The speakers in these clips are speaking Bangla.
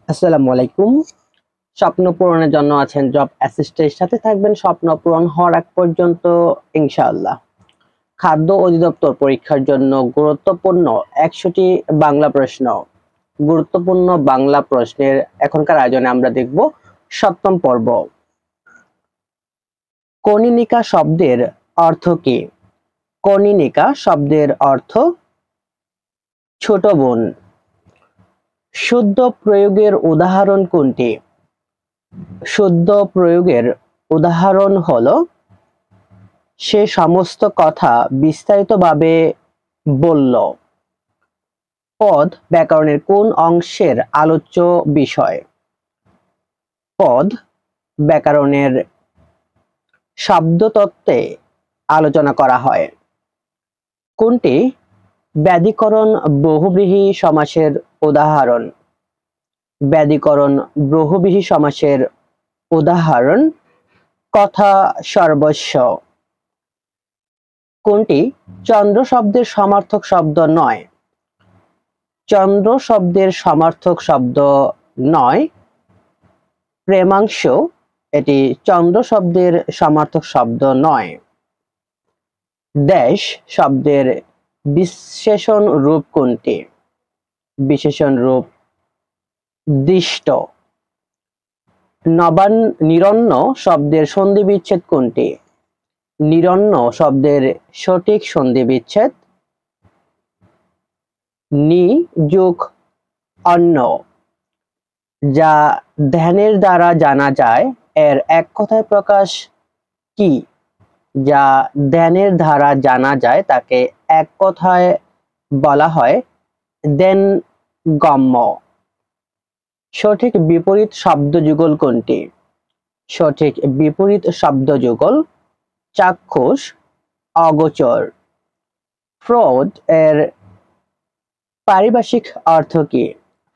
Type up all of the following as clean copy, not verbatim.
আসসালামু আলাইকুম। স্বপ্ন পূরণের জন্য আছেন জব অ্যাসিস্ট্যান্টের সাথে থাকবেন স্বপ্ন পূরণ হওয়ার আগ পর্যন্ত ইনশাআল্লাহ। খাদ্য অধিদপ্তর পরীক্ষার জন্য গুরুত্বপূর্ণ ১০০টি বাংলা প্রশ্ন। গুরুত্বপূর্ণ বাংলা প্রশ্নের এখনকার আয়োজনে আমরা দেখব ৭ম পর্ব। কনীনিকা শব্দের অর্থ কি? কনীনিকা শব্দের অর্থ ছোট বোন। শুদ্ধ প্রয়োগের উদাহরণ কোনটি? শুদ্ধ প্রয়োগের উদাহরণ হলো, সে সমস্ত কথা বিস্তারিতভাবে বলল। পদ ব্যাকরণের কোন অংশের আলোচ্য বিষয়? পদ ব্যাকরণের শব্দতত্ত্বে আলোচনা করা হয়। কোনটি ব্যাধিকরণ বহুব্রীহি সমাসের উদাহরণ? ব্যাধিকরণ বহুব্রীহি সমাসের উদাহরণ কথা সর্বস্ব। কোনটি চন্দ্র শব্দের সমার্থক শব্দ নয়? চন্দ্র শব্দের সমার্থক শব্দ নয়, প্রেমাংশ এটি চন্দ্র শব্দের সমার্থক শব্দ নয়। দেশ শব্দের বিশেষণ রূপ কোনটি? বিশেষণ রূপ দৃষ্ট। নিরন্ন শব্দের সন্ধি বিচ্ছেদ কোনটি? নিরন্ন শব্দের সঠিক সন্ধি বিচ্ছেদ নি যোগ অন্ন। যা ধ্যানের দ্বারা জানা যায় এর এক কথায় প্রকাশ কি? যা ধ্যানের দ্বারা জানা যায় তাকে এক কথায় বলা হয় ধ্যানগম্য। সঠিক বিপরীত শব্দযুগল কোনটি? সঠিক বিপরীত শব্দযুগল চাক্ষুষ, অগোচর। ফ্রড এর পারিভাষিক অর্থ কি?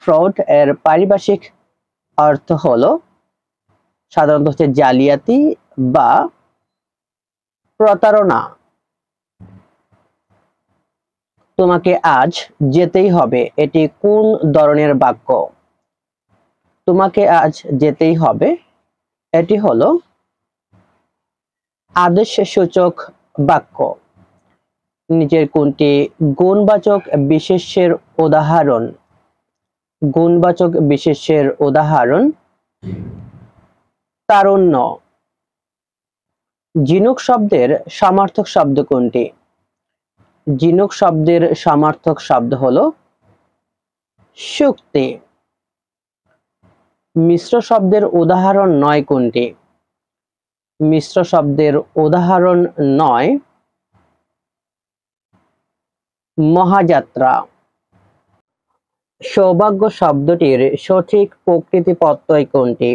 ফ্রড এর পারিভাষিক অর্থ হলো সাধারণত হচ্ছে জালিয়াতি বা প্রতারণা। তোমাকে আজ যেতেই হবে এটি কোন ধরনের বাক্য? তোমাকে আজ যেতেই হবে এটি হলো আদেশসূচক বাক্য। নিচের কোনটি গুণবাচক বিশেষ্যের উদাহরণ? গুণবাচক বিশেষ্যের উদাহরণ তারুণ্য। ঝিনুক শব্দের সমার্থক শব্দ কোনটি? ঝিনুক শব্দের সমার্থক শব্দ হলো শুক্তি। মিশ্র শব্দের উদাহরণ নয় কোনটি? মিশ্র শব্দের উদাহরণ নয় মহাযাত্রা। সৌভাগ্য শব্দটির সঠিক প্রকৃতি প্রত্যয় কোনটি?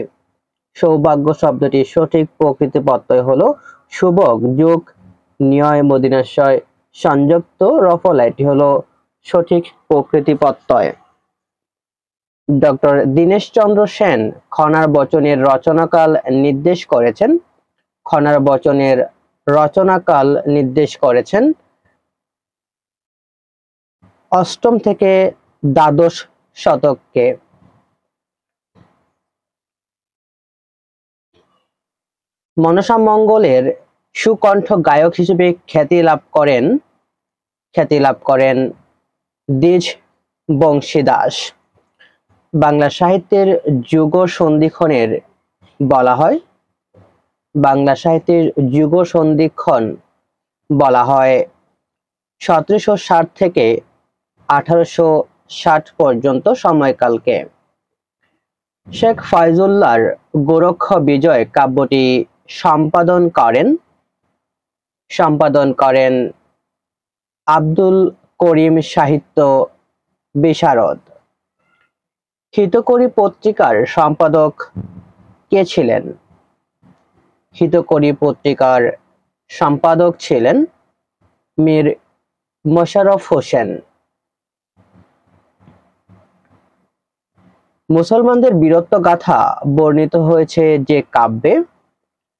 সৌভাগ্য শব্দটির সঠিক প্রকৃতি প্রত্যয় হলো শুভক যোগ নিয় মদিনাশয় সংযুক্ত রফলা। এটি হলো সঠিক প্রকৃতি প্রত্যয়। ডক্টর দীনেশচন্দ্র সেন খনার বচনের রচনাকাল নির্দেশ করেছেন। খনার বচনের রচনাকাল নির্দেশ করেছেন ৮ম থেকে দ্বাদশ শতকে। মনসা মঙ্গলের সুকণ্ঠ গায়ক হিসেবে খ্যাতি লাভ করেন দ্বিজ বংশীদাস। বাংলা সাহিত্যের যুগ সন্ধিক্ষণের বলা হয়, বাংলা সাহিত্যের যুগ সন্ধিক্ষণ বলা হয় ১৭৬০ থেকে ১৮৬০ পর্যন্ত সময়কালকে। শেখ ফয়জুল্লাহর গোরক্ষ বিজয় কাব্যটি সম্পাদন করেন আব্দুল করিম সাহিত্য বিশারদ। হিতকরী পত্রিকার সম্পাদক কে ছিলেন? হিতকরী পত্রিকার সম্পাদক ছিলেন মীর মোশাররফ হোসেন। মুসলমানদের বীরত্ব গাথা বর্ণিত হয়েছে যে কাব্যে?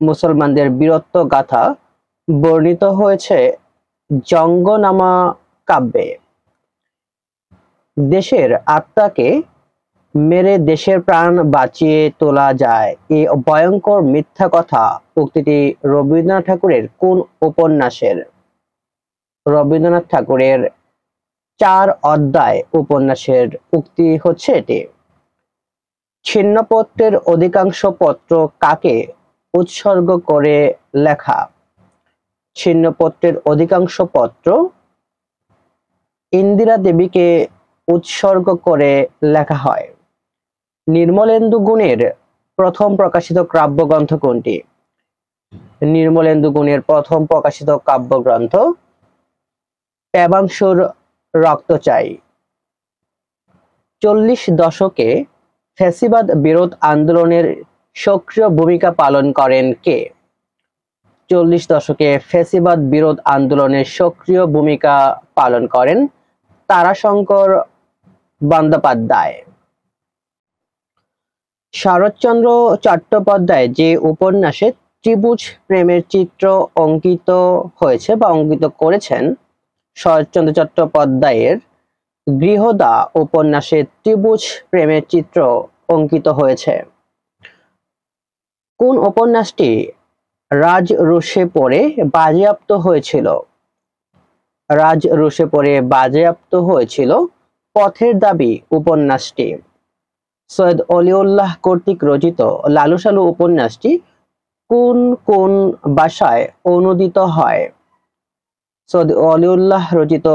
মুসলমানদের বীরত্ব গাথা বর্ণিত হয়েছে জঙ্গনামা কাব্যে। দেশের আত্মাকে মেরে দেশের প্রাণ বাঁচিয়ে তোলা যায়, এই ভয়ঙ্কর মিথ্যা কথা উক্তিটি রবীন্দ্রনাথ ঠাকুরের কোন উপন্যাসের? রবীন্দ্রনাথ ঠাকুরের 4 অধ্যায় উপন্যাসের উক্তি হচ্ছে এটি। ছিন্নপত্রের অধিকাংশ পত্র কাকে উৎসর্গ করে লেখা? ছিন্নপত্রের অধিকাংশ পত্র ইন্দিরা দেবীকে উৎসর্গ করে লেখা হয়। নির্মলেন্দু গুণের প্রথম প্রকাশিত কাব্যগ্রন্থ কোনটি? নির্মলেন্দু গুণের প্রথম প্রকাশিত কাব্যগ্রন্থ প্রেমাংশুর রক্ত চাই। 40 দশকে ফ্যাসিবাদ বিরোধ আন্দোলনের সক্রিয় ভূমিকা পালন করেন কে? 40 দশকে ফ্যাসিবাদ বিরোধ আন্দোলনের সক্রিয় ভূমিকা পালন করেন তারাশঙ্কর বন্দ্যোপাধ্যায়। শরৎচন্দ্র চট্টোপাধ্যায় যে উপন্যাসে ত্রিভুজ প্রেমের চিত্র অঙ্কিত হয়েছে বা অঙ্কিত করেছেন, শরৎচন্দ্র চট্টোপাধ্যায়ের গৃহদা উপন্যাসে ত্রিভুজ প্রেমের চিত্র অঙ্কিত হয়েছে। কোন উপন্যাসটি রাজরোষে পড়ে বাজেয়াপ্ত হয়েছিল? রাজরোষে পড়ে বাজেয়াপ্ত হয়েছিল পথের দাবি উপন্যাসটি। সৈয়দ অলিউল্লাহ কর্তৃক রচিত লালু সালু উপন্যাসটি কোন কোন ভাষায় অনূদিত হয়? সৈয়দ অলিউল্লাহ রচিত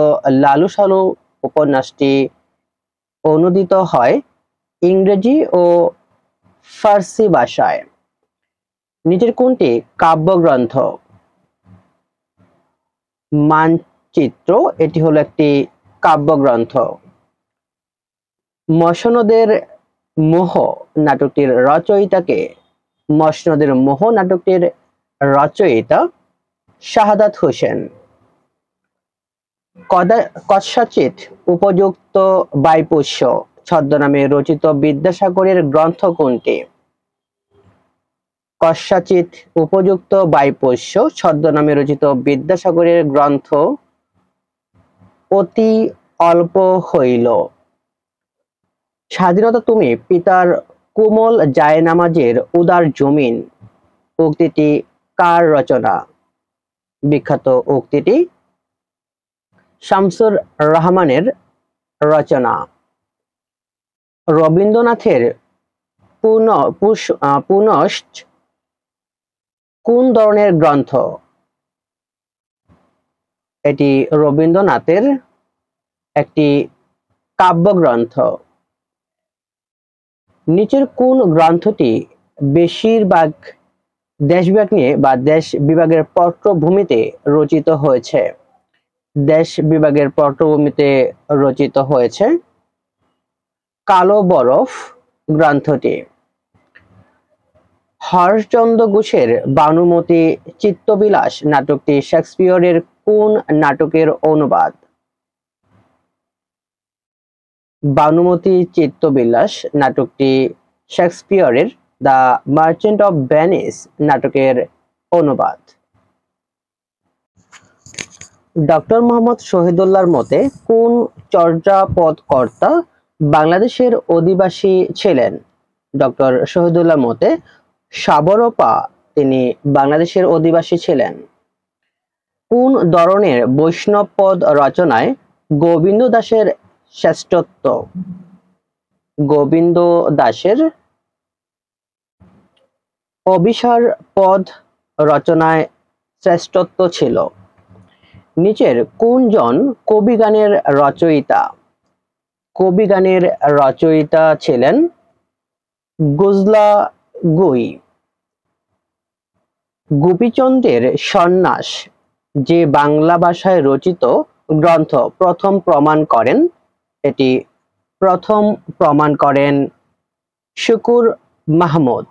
লালু সালু উপন্যাসটি অনূদিত হয় ইংরেজি ও ফার্সি ভাষায়। নিচের কোনটি কাব্যগ্রন্থ? মানচিত্র এটি হলো একটি কাব্যগ্রন্থ। মসনদের মোহ নাটকটির রচয়িতাকে? মসনদের মোহ নাটকটির রচয়িতা শাহাদাত হোসেন। কদাচিৎ উপযুক্ত বাইপুষ্য ছদ্মনামে রচিত বিদ্যাসাগরের গ্রন্থ কোনটি? কদাচিৎ উপযুক্ত বাইপুষ্য ছদ্মনামে রচিত বিদ্যাসাগরের গ্রন্থ অতি অল্প হইল। স্বাধীনতা তুমি পিতার কোমল জায়নামাজের উদার জমিন উক্তিটি কার রচনা? বিখ্যাত উক্তিটি শামসুর রহমানের রচনা। রবীন্দ্রনাথের পুনশ্চ কোন ধরনের গ্রন্থ? এটি রবীন্দ্রনাথের একটি কাব্যগ্রন্থ। নিচের কোন গ্রন্থটি বেশিরভাগ দেশবিভাগ নিয়ে বা দেশ বিভাগের পটভূমিতে রচিত হয়েছে? দেশ বিভাগের পটভূমিতে রচিত হয়েছে কালো বরফ গ্রন্থটি। হরচন্দ্র ঘোষের ভানুমতি চিত্তবিলাস নাটকটি শেক্সপিয়রের কোন নাটকের অনুবাদ? ভানুমতি চিত্তবিলাস নাটকটি শেক্সপিয়রের দ্য মার্চেন্ট অফ ভেনিস নাটকের অনুবাদ। ডক্টর মোহাম্মদ শহীদুল্লাহর মতে কোন চর্যাপদকর্তা বাংলাদেশের অধিবাসী ছিলেন? ডক্টর শহীদুল্লাহর মতে সাবরপা তিনি বাংলাদেশের অধিবাসী ছিলেন। কোন ধরনের বৈষ্ণব পদ রচনায় গোবিন্দ দাসের শ্রেষ্ঠত্ব? গোবিন্দ দাসের অভিসার পদ রচনায় শ্রেষ্ঠত্ব ছিল। নিচের কোনজন কবিগানের রচয়িতা? কবিগানের রচয়িতা ছিলেন গুজলা গুই। গোপীচন্দ্রের সন্ন্যাস যে বাংলা ভাষায় রচিত গ্রন্থ প্রথম প্রমাণ করেন, এটি প্রথম প্রমাণ করেন শুকুর মাহমুদ।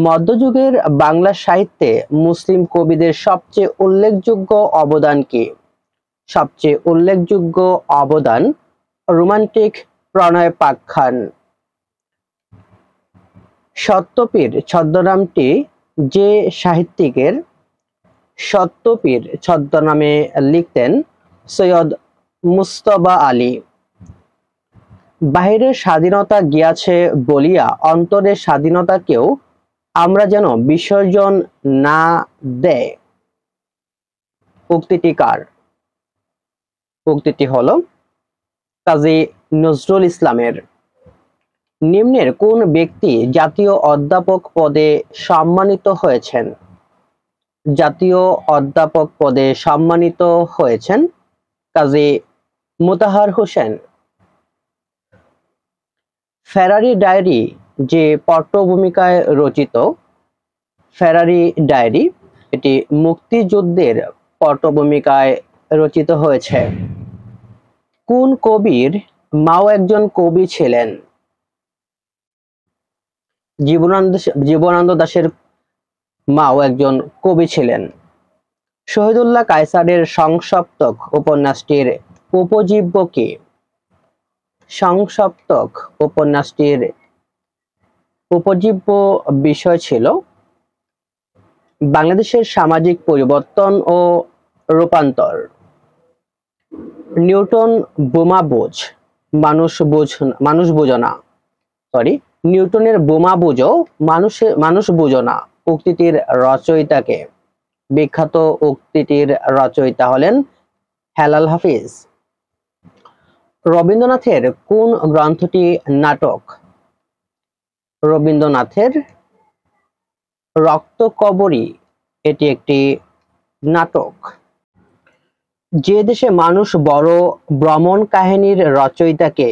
মধ্যযুগের বাংলা সাহিত্যে মুসলিম কবিদের সবচেয়ে উল্লেখযোগ্য অবদান কি? সবচেয়ে উল্লেখযোগ্য অবদান রোমান্টিক প্রণয়োপাখ্যান। সত্যপীর ছদ্মনামটি যে সাহিত্যিকের? সত্যপীর ছদ্মনামে লিখতেন সৈয়দ মুজতবা আলী। বাহিরের স্বাধীনতা গিয়াছে বলিয়া অন্তরের স্বাধীনতাকেও আমরা যেন বিসর্জন না দেয়। উক্তিটি কার? উক্তিটি হলো কাজী নজরুল ইসলামের। নিম্নের কোন ব্যক্তি জাতীয় অধ্যাপক পদে সম্মানিত হয়েছেন? জাতীয় অধ্যাপক পদে সম্মানিত হয়েছেন কাজী মোতাহার হোসেন। ফেরারি ডায়েরি যে পট্টভূমিকায় রচিত, ফেরারি ডায়েরি এটি মুক্তিযুদ্ধের পট্টভূমিকায় রচিত হয়েছে। কোন কবির মাও একজন কবি ছিলেন? জীবনানন্দ দাশের মাও একজন কবি ছিলেন। শহীদুল্লাহ কায়সারের সংসপ্তক উপন্যাসটির উপজীব্য কে? সংসপ্তক উপন্যাসটির উপজীব্য বিষয় ছিল বাংলাদেশের সামাজিক পরিবর্তন ও রূপান্তর। নিউটন বোমা বোঝ মানুষ বোঝো না, নিউটনের বোমা বুঝো মানুষ বুঝো না উক্তিটির রচয়িতাকে? বিখ্যাত উক্তিটির রচয়িতা হলেন হেলাল হাফিজ। রবীন্দ্রনাথের কোন গ্রন্থটি নাটক? রবীন্দ্রনাথের রক্তকরবী এটি একটি নাটক। যে দেশে মানুষ বড় ভ্রমণ কাহিনীর রচয়িতাকে?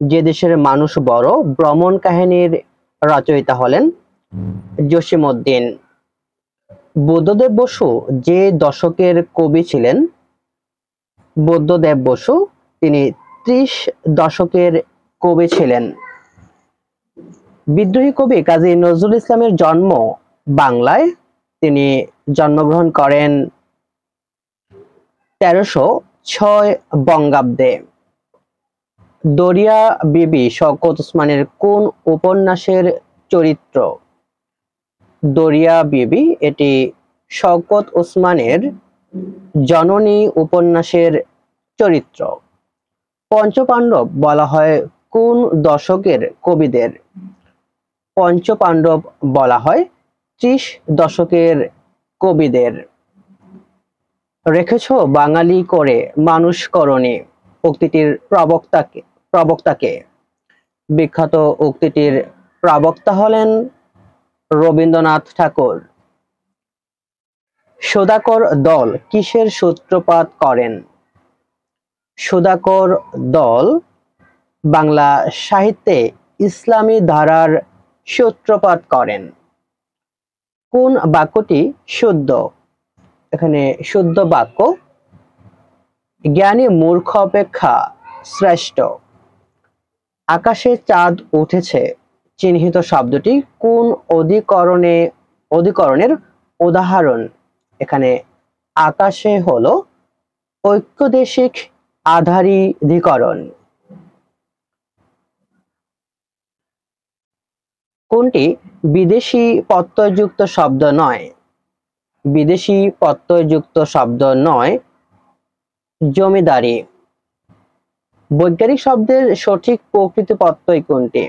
যে দেশের মানুষ বড় ভ্রমণ কাহিনীর রচয়িতা হলেন জসীমউদ্দীন। বুদ্ধদেব বসু যে দশকের কবি ছিলেন? বুদ্ধদেব বসু তিনি 30 দশকের কবি ছিলেন। বিদ্রোহী কবি কাজী নজরুল ইসলামের জন্ম বাংলায়। তিনি জন্মগ্রহণ করেন 1306 বঙ্গাব্দে। দরিয়া বিবি শওকত ওসমানের কোন উপন্যাসের চরিত্র? দরিয়া বিবি এটি শওকত ওসমানের জননী উপন্যাসের চরিত্র। পঞ্চপাণ্ডব বলা হয় কোন দশকের কবিদের? পঞ্চপাণ্ডব বলা হয় 30 দশকের কবিদের। রেখেছ বাঙালি করে মানুষ করণে উক্তিটির প্রবক্তাকে? বিখ্যাত উক্তিটির প্রবক্তা হলেন রবীন্দ্রনাথ ঠাকুর। সুধাকর দল কিসের সূত্রপাত করেন? সুধাকর দল বাংলা সাহিত্যে ইসলামী ধারার সূত্রপাত করেন। কোন বাক্যটি শুদ্ধ? এখানে শুদ্ধ বাক্য জ্ঞানী মূর্খ অপেক্ষা শ্রেষ্ঠ। আকাশে চাঁদ উঠেছে চিহ্নিত শব্দটি কোন অধিকরণের উদাহরণ? এখানে আকাশে হলো ঐক্যদেশিক আধারিধিকরণ। কোনটি বিদেশি প্রত্যয়যুক্ত শব্দ নয়? বিদেশি প্রত্যয়যুক্ত শব্দ নয় জমিদারি। বৈজ্ঞানিক শব্দের সঠিক প্রকৃতি প্রত্যয় কোনটি?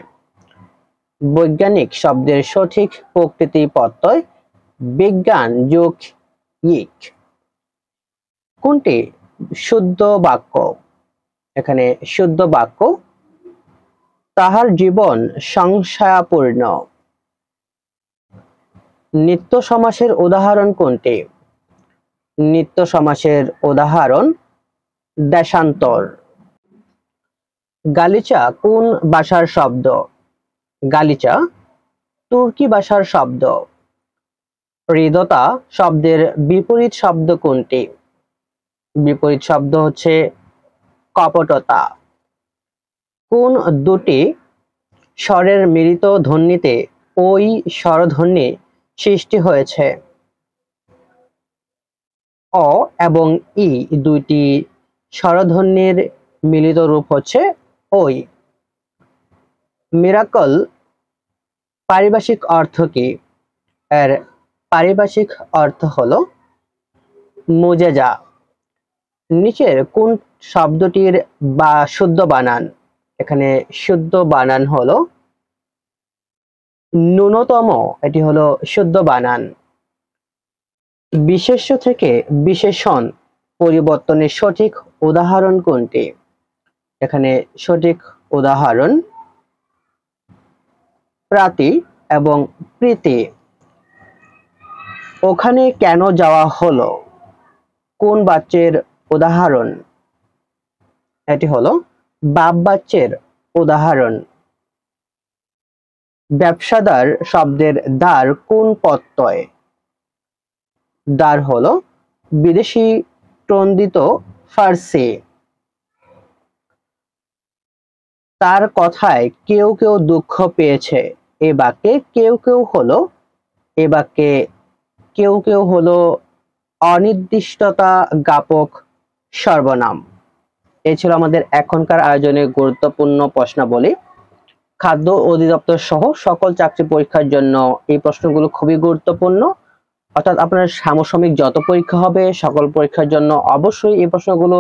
বৈজ্ঞানিক শব্দের সঠিক প্রকৃতি প্রত্যয় বিজ্ঞান যোগ ইক। কোনটি শুদ্ধ বাক্য? এখানে শুদ্ধ বাক্য তাহার জীবন সংশয়াপূর্ণ। নিত্য সমাসের উদাহরণ কোনটি? নিত্য সমাসের উদাহরণ দেশান্তর। গালিচা কোন ভাষার শব্দ? গালিচা তুর্কি ভাষার শব্দ। হৃদয়তা শব্দের বিপরীত শব্দ কোনটি? বিপরীত শব্দ হচ্ছে কপটতা। কোন দুটি স্বরের মিলিত ধ্বনিতে ওই স্বরধ্বনি সৃষ্টি হয়েছে? অ এবং ই দুইটি স্বরধ্বনির মিলিত রূপ হচ্ছে ওই। মিরাকল পারিভাষিক অর্থ কি? এর পারিভাষিক অর্থ হলো মুজেজা। নিচের কোন শব্দটির বা শুদ্ধ বানান? এখানে শুদ্ধ বানান হলো ন্যূনতম, এটি হলো শুদ্ধ বানান। বিশেষ্য থেকে বিশেষণ পরিবর্তনের সঠিক উদাহরণ কোনটি? এখানে সঠিক উদাহরণ প্রাতি এবং প্রীতি। ওখানে কেন যাওয়া হলো কোন বাচ্যের উদাহরণ? এটি হলো বাপ বাচ্যের উদাহরণ। ব্যবসাদার শব্দের দ্বার কোন প্রত্যয়? দ্বার হলো বিদেশি টন্ডিত ফার্সি। তার কথায় কেউ কেউ দুঃখ পেয়েছে, এ বাক্যে কেউ কেউ হলো অনির্দিষ্টতা জ্ঞাপক সর্বনাম। এই ছিল আমাদের এখনকার আয়োজনে গুরুত্বপূর্ণ প্রশ্নাবলী। খাদ্য অধিদপ্তর সহ সকল চাকরি পরীক্ষার জন্য এই প্রশ্নগুলো খুবই গুরুত্বপূর্ণ। অর্থাৎ আপনার সামসাময়িক যত পরীক্ষা হবে সকল পরীক্ষার জন্য অবশ্যই এই প্রশ্নগুলো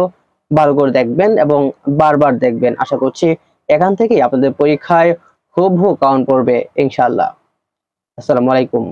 ভালো করে দেখবেন এবং বারবার দেখবেন। আশা করছি এখান থেকেই আপনাদের পরীক্ষায় হুবহু কাউন্ট পড়বে ইনশাআল্লাহ। আসসালামু আলাইকুম।